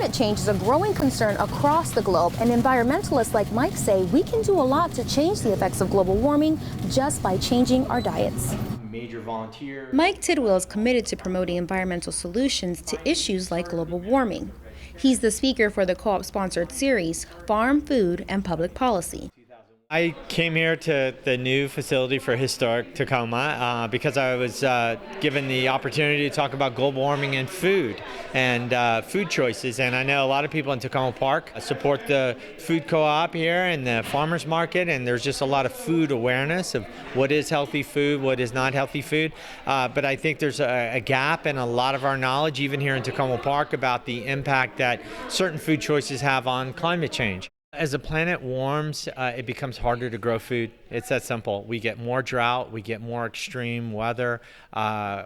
Climate change is a growing concern across the globe, and environmentalists like Mike say we can do a lot to change the effects of global warming just by changing our diets. Major volunteer. Mike Tidwell is committed to promoting environmental solutions to issues like global warming. He's the speaker for the co-op-sponsored series, Farm, Food, and Public Policy. I came here to the new facility for historic Takoma because I was given the opportunity to talk about global warming and food choices. And I know a lot of people in Takoma Park support the food co-op here and the farmers market, and there's just a lot of food awareness of what is healthy food, what is not healthy food. But I think there's a gap in a lot of our knowledge, even here in Takoma Park, about the impact that certain food choices have on climate change. As the planet warms, it becomes harder to grow food. It's that simple. We get more drought, we get more extreme weather,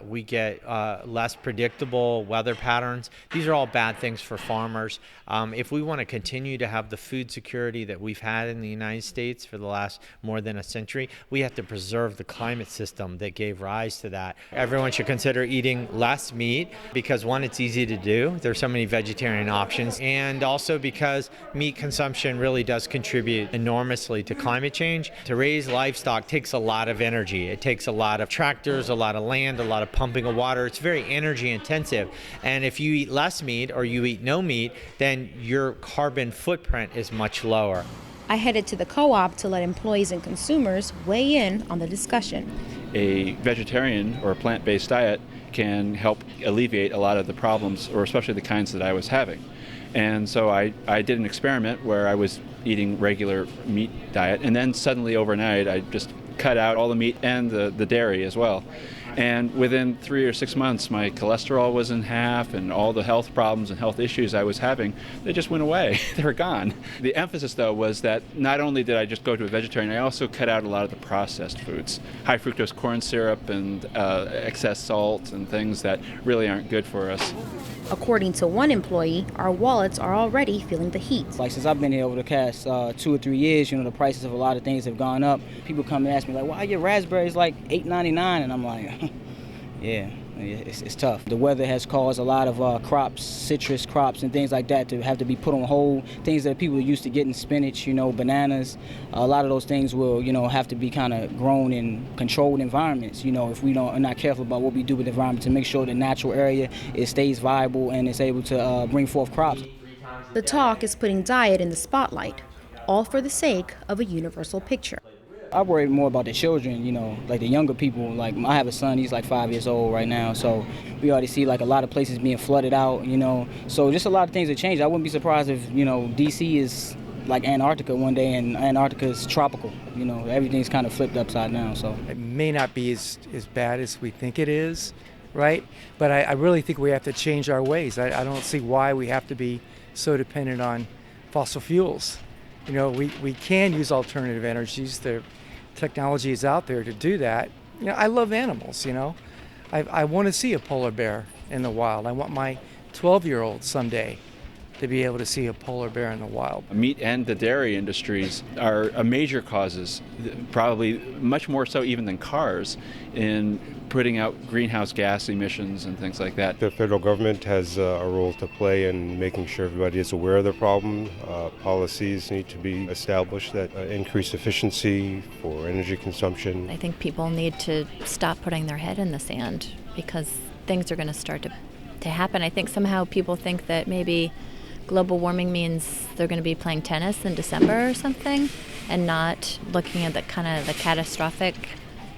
we get less predictable weather patterns. These are all bad things for farmers. If we want to continue to have the food security that we've had in the United States for the last more than a century, we have to preserve the climate system that gave rise to that. Everyone should consider eating less meat because, one, it's easy to do. There's so many vegetarian options, and also because meat consumption really does contribute enormously to climate change. To raise livestock takes a lot of energy. It takes a lot of tractors, a lot of land, a lot of pumping of water. It's very energy intensive. And if you eat less meat or you eat no meat, then your carbon footprint is much lower. I headed to the co-op to let employees and consumers weigh in on the discussion. A vegetarian or a plant-based diet can help alleviate a lot of the problems, or especially the kinds that I was having. And so I did an experiment where I was eating regular meat diet, and then suddenly overnight I just cut out all the meat and the dairy as well. And within 3 or 6 months, my cholesterol was in half, and all the health problems and health issues I was having, they just went away. They were gone. The emphasis, though, was that not only did I just go to a vegetarian, I also cut out a lot of the processed foods, high fructose corn syrup and excess salt and things that really aren't good for us. According to one employee, our wallets are already feeling the heat. Like, since I've been here over the past 2 or 3 years, the prices of a lot of things have gone up. People come and ask me, like, why are your raspberries like $8.99? And I'm like, yeah, it's tough. The weather has caused a lot of crops, citrus crops and things like that to have to be put on hold. Things that people are used to getting, spinach, bananas, a lot of those things will, have to be kind of grown in controlled environments, if we are not careful about what we do with the environment to make sure the natural area stays viable and is able to bring forth crops. The talk is putting diet in the spotlight, all for the sake of a universal picture. I worry more about the children, like the younger people. Like, I have a son, he's like 5 years old right now, so we already see like a lot of places being flooded out, So just a lot of things have changed. I wouldn't be surprised if, DC is like Antarctica one day and Antarctica is tropical. Everything's kind of flipped upside down, so. It may not be as bad as we think it is, right? But I really think we have to change our ways. I don't see why we have to be so dependent on fossil fuels. We can use alternative energies. The technology is out there to do that. I love animals, I want to see a polar bear in the wild. I want my 12-year-old someday to be able to see a polar bear in the wild. Meat and the dairy industries are major causes, probably much more so even than cars, in putting out greenhouse gas emissions and things like that. The federal government has a role to play in making sure everybody is aware of the problem. Policies need to be established that increase efficiency for energy consumption. I think people need to stop putting their head in the sand because things are going to start to happen. I think somehow people think that maybe global warming means they're going to be playing tennis in December or something, and not looking at the catastrophic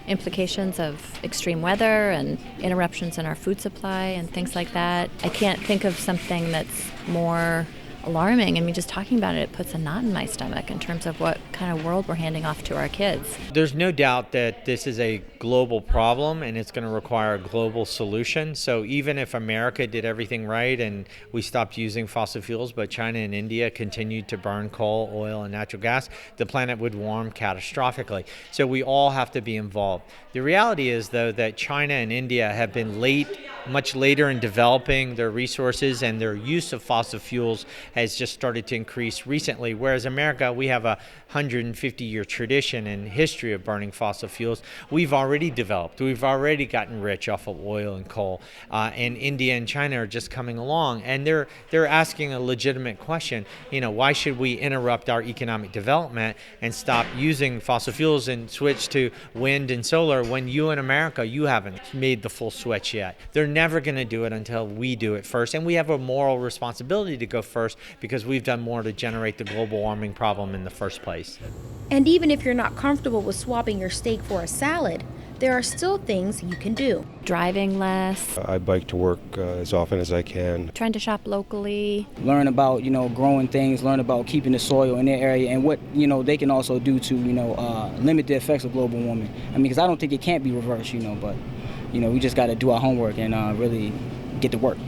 implications of extreme weather and interruptions in our food supply and things like that. I can't think of something that's more alarming. I mean, just talking about it puts a knot in my stomach in terms of what kind of world we're handing off to our kids. There's no doubt that this is a global problem and it's going to require a global solution. So even if America did everything right and we stopped using fossil fuels, but China and India continued to burn coal, oil, and natural gas, the planet would warm catastrophically. So we all have to be involved. The reality is, though, that China and India have been much later in developing their resources, and their use of fossil fuels has just started to increase recently, whereas America, we have a 150-year tradition and history of burning fossil fuels. We've already developed. We've already gotten rich off of oil and coal, and India and China are just coming along, and they're asking a legitimate question. Why should we interrupt our economic development and stop using fossil fuels and switch to wind and solar when you in America, you haven't made the full switch yet? They're never going to do it until we do it first, and we have a moral responsibility to go first because we've done more to generate the global warming problem in the first place. And even if you're not comfortable with swapping your steak for a salad, there are still things you can do. Driving less. I bike to work as often as I can. Trying to shop locally. Learn about, growing things, learn about keeping the soil in their area and what, they can also do to, limit the effects of global warming. Because I don't think it can't be reversed, but, we just got to do our homework and really get to work.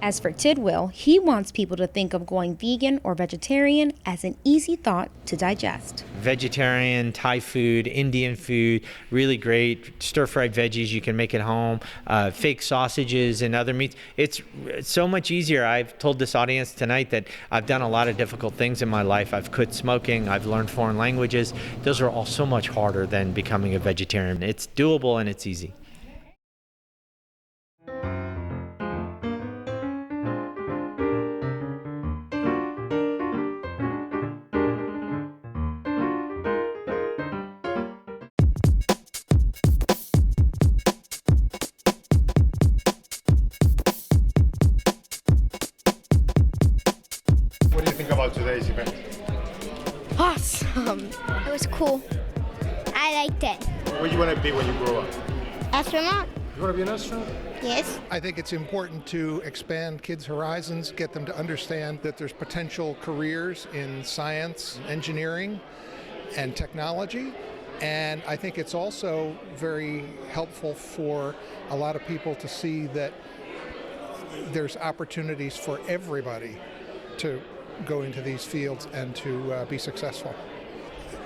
As for Tidwell, he wants people to think of going vegan or vegetarian as an easy thought to digest. Vegetarian, Thai food, Indian food, really great stir-fried veggies you can make at home, fake sausages and other meats. It's so much easier. I've told this audience tonight that I've done a lot of difficult things in my life. I've quit smoking, I've learned foreign languages. Those are all so much harder than becoming a vegetarian. It's doable and it's easy. What do you think about today's event? Awesome. It was cool. I liked it. What do you want to be when you grow up? Astronaut? You want to be an astronaut? Yes. I think it's important to expand kids' horizons, get them to understand that there's potential careers in science, engineering, and technology. And I think it's also very helpful for a lot of people to see that there's opportunities for everybody to go into these fields and to be successful.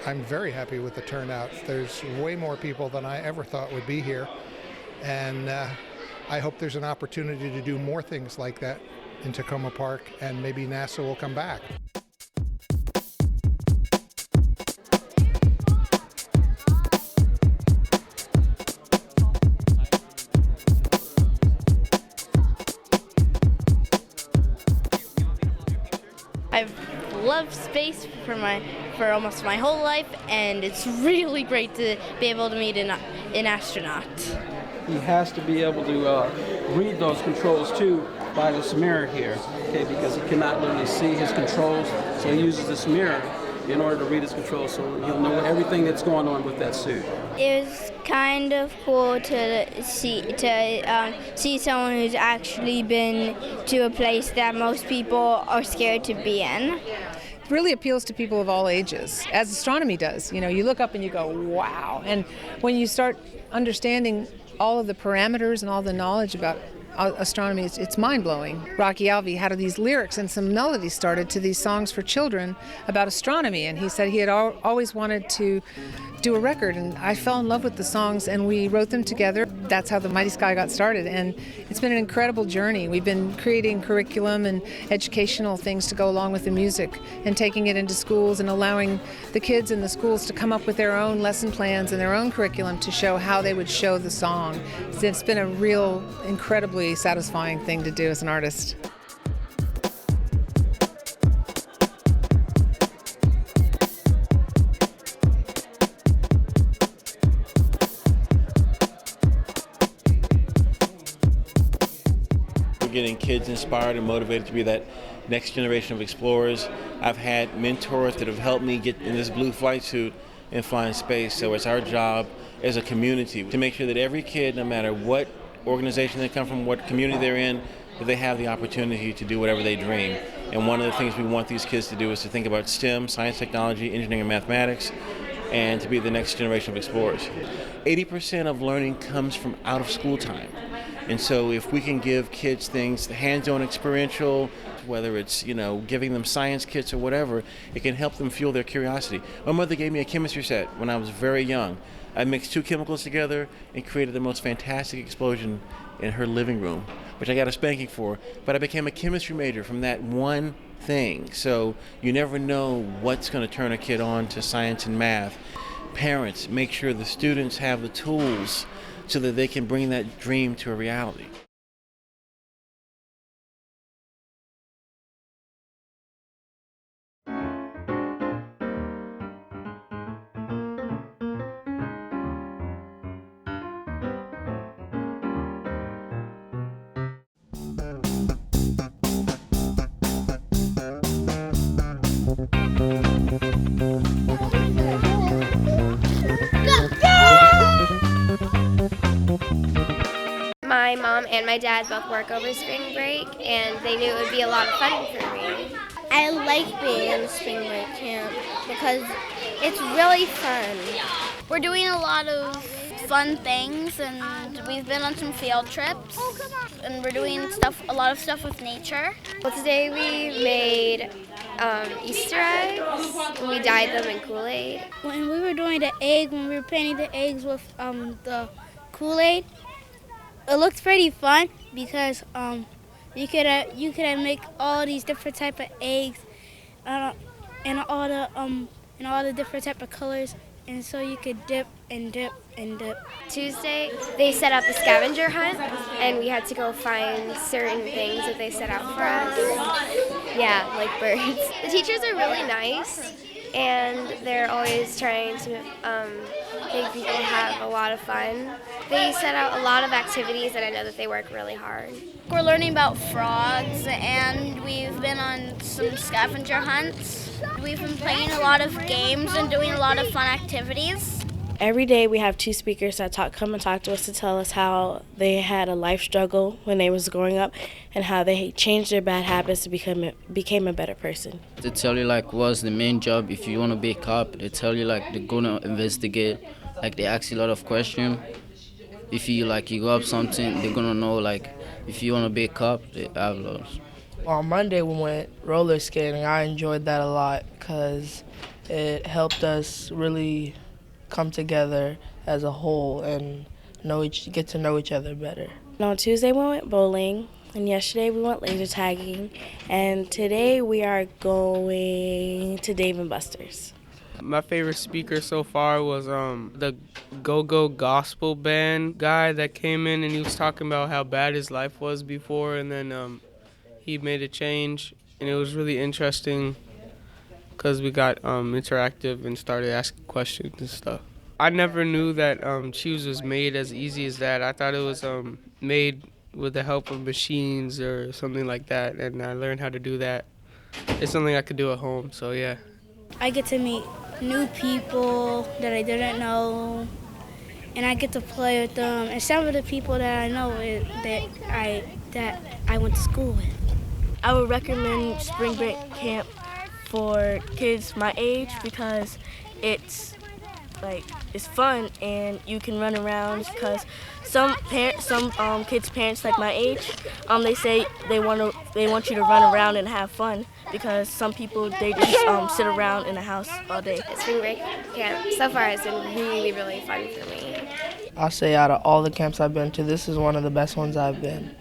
I'm very happy with the turnout. There's way more people than I ever thought would be here. And I hope there's an opportunity to do more things like that in Takoma Park, and maybe NASA will come back. I've loved space for almost my whole life, and it's really great to be able to meet an astronaut. He has to be able to read those controls too by this mirror here, okay, because he cannot literally see his controls, so he uses this mirror in order to read his controls, so he'll know everything that's going on with that suit. It was kind of cool to see someone who's actually been to a place that most people are scared to be in. It really appeals to people of all ages, as astronomy does. You look up and you go, wow. And when you start understanding all of the parameters and all the knowledge about astronomy, it's mind-blowing. Rocky Alvey had these lyrics and some melodies started to these songs for children about astronomy, and he said he had always wanted to do a record, and I fell in love with the songs and we wrote them together. That's how the Mighty Sky got started, and it's been an incredible journey. We've been creating curriculum and educational things to go along with the music and taking it into schools and allowing the kids in the schools to come up with their own lesson plans and their own curriculum to show how they would show the song. It's been a real incredibly satisfying thing to do as an artist. Getting kids inspired and motivated to be that next generation of explorers. I've had mentors that have helped me get in this blue flight suit and fly in space, so it's our job as a community to make sure that every kid, no matter what organization they come from, what community they're in, that they have the opportunity to do whatever they dream. And one of the things we want these kids to do is to think about STEM, science, technology, engineering, and mathematics, and to be the next generation of explorers. 80% of learning comes from out of school time. And so if we can give kids things, hands-on experiential, whether it's, giving them science kits or whatever, it can help them fuel their curiosity. My mother gave me a chemistry set when I was very young. I mixed two chemicals together and created the most fantastic explosion in her living room, which I got a spanking for. But I became a chemistry major from that one thing. So you never know what's going to turn a kid on to science and math. Parents, make sure the students have the tools so that they can bring that dream to a reality. My mom and my dad both work over spring break, and they knew it would be a lot of fun for me. I like being in the spring break camp because it's really fun. We're doing a lot of fun things, and we've been on some field trips, and we're doing a lot of stuff with nature. Well, today we made Easter eggs, and we dyed them in Kool-Aid. When we were doing the egg, when we were painting the eggs with the Kool-Aid, it looked pretty fun because you could make all these different type of eggs and all the different type of colors, and so you could dip and dip and dip. Tuesday, they set up a scavenger hunt, and we had to go find certain things that they set out for us. Yeah, like birds. The teachers are really nice, and they're always trying to make people have a lot of fun. They set out a lot of activities, and I know that they work really hard. We're learning about frogs, and we've been on some scavenger hunts. We've been playing a lot of games and doing a lot of fun activities. Every day we have two speakers that come and talk to us to tell us how they had a life struggle when they was growing up and how they changed their bad habits to became a better person. They tell you like what's the main job if you want to be a cop. They tell you like they're gonna investigate. Like they ask you a lot of questions. If you go up something, they're gonna know like if you want to be a cop, they have those. On Monday we went roller skating. I enjoyed that a lot because it helped us really come together as a whole and get to know each other better. And on Tuesday we went bowling, and yesterday we went laser tagging, and today we are going to Dave & Buster's. My favorite speaker so far was the Go-Go Gospel Band guy that came in, and he was talking about how bad his life was before, and then he made a change, and it was really interesting because we got interactive and started asking questions and stuff. I never knew that cheese was made as easy as that. I thought it was made with the help of machines or something like that, and I learned how to do that. It's something I could do at home, so yeah. I get to meet new people that I didn't know, and I get to play with them. And some of the people that I know that I went to school with. I would recommend spring break camp for kids my age because it's fun and you can run around. Because some kids' parents like my age, they say they want you to run around and have fun. Because some people, they just sit around in the house all day. Spring break camp so far has been really, really fun for me. I'll say out of all the camps I've been to, this is one of the best ones I've been.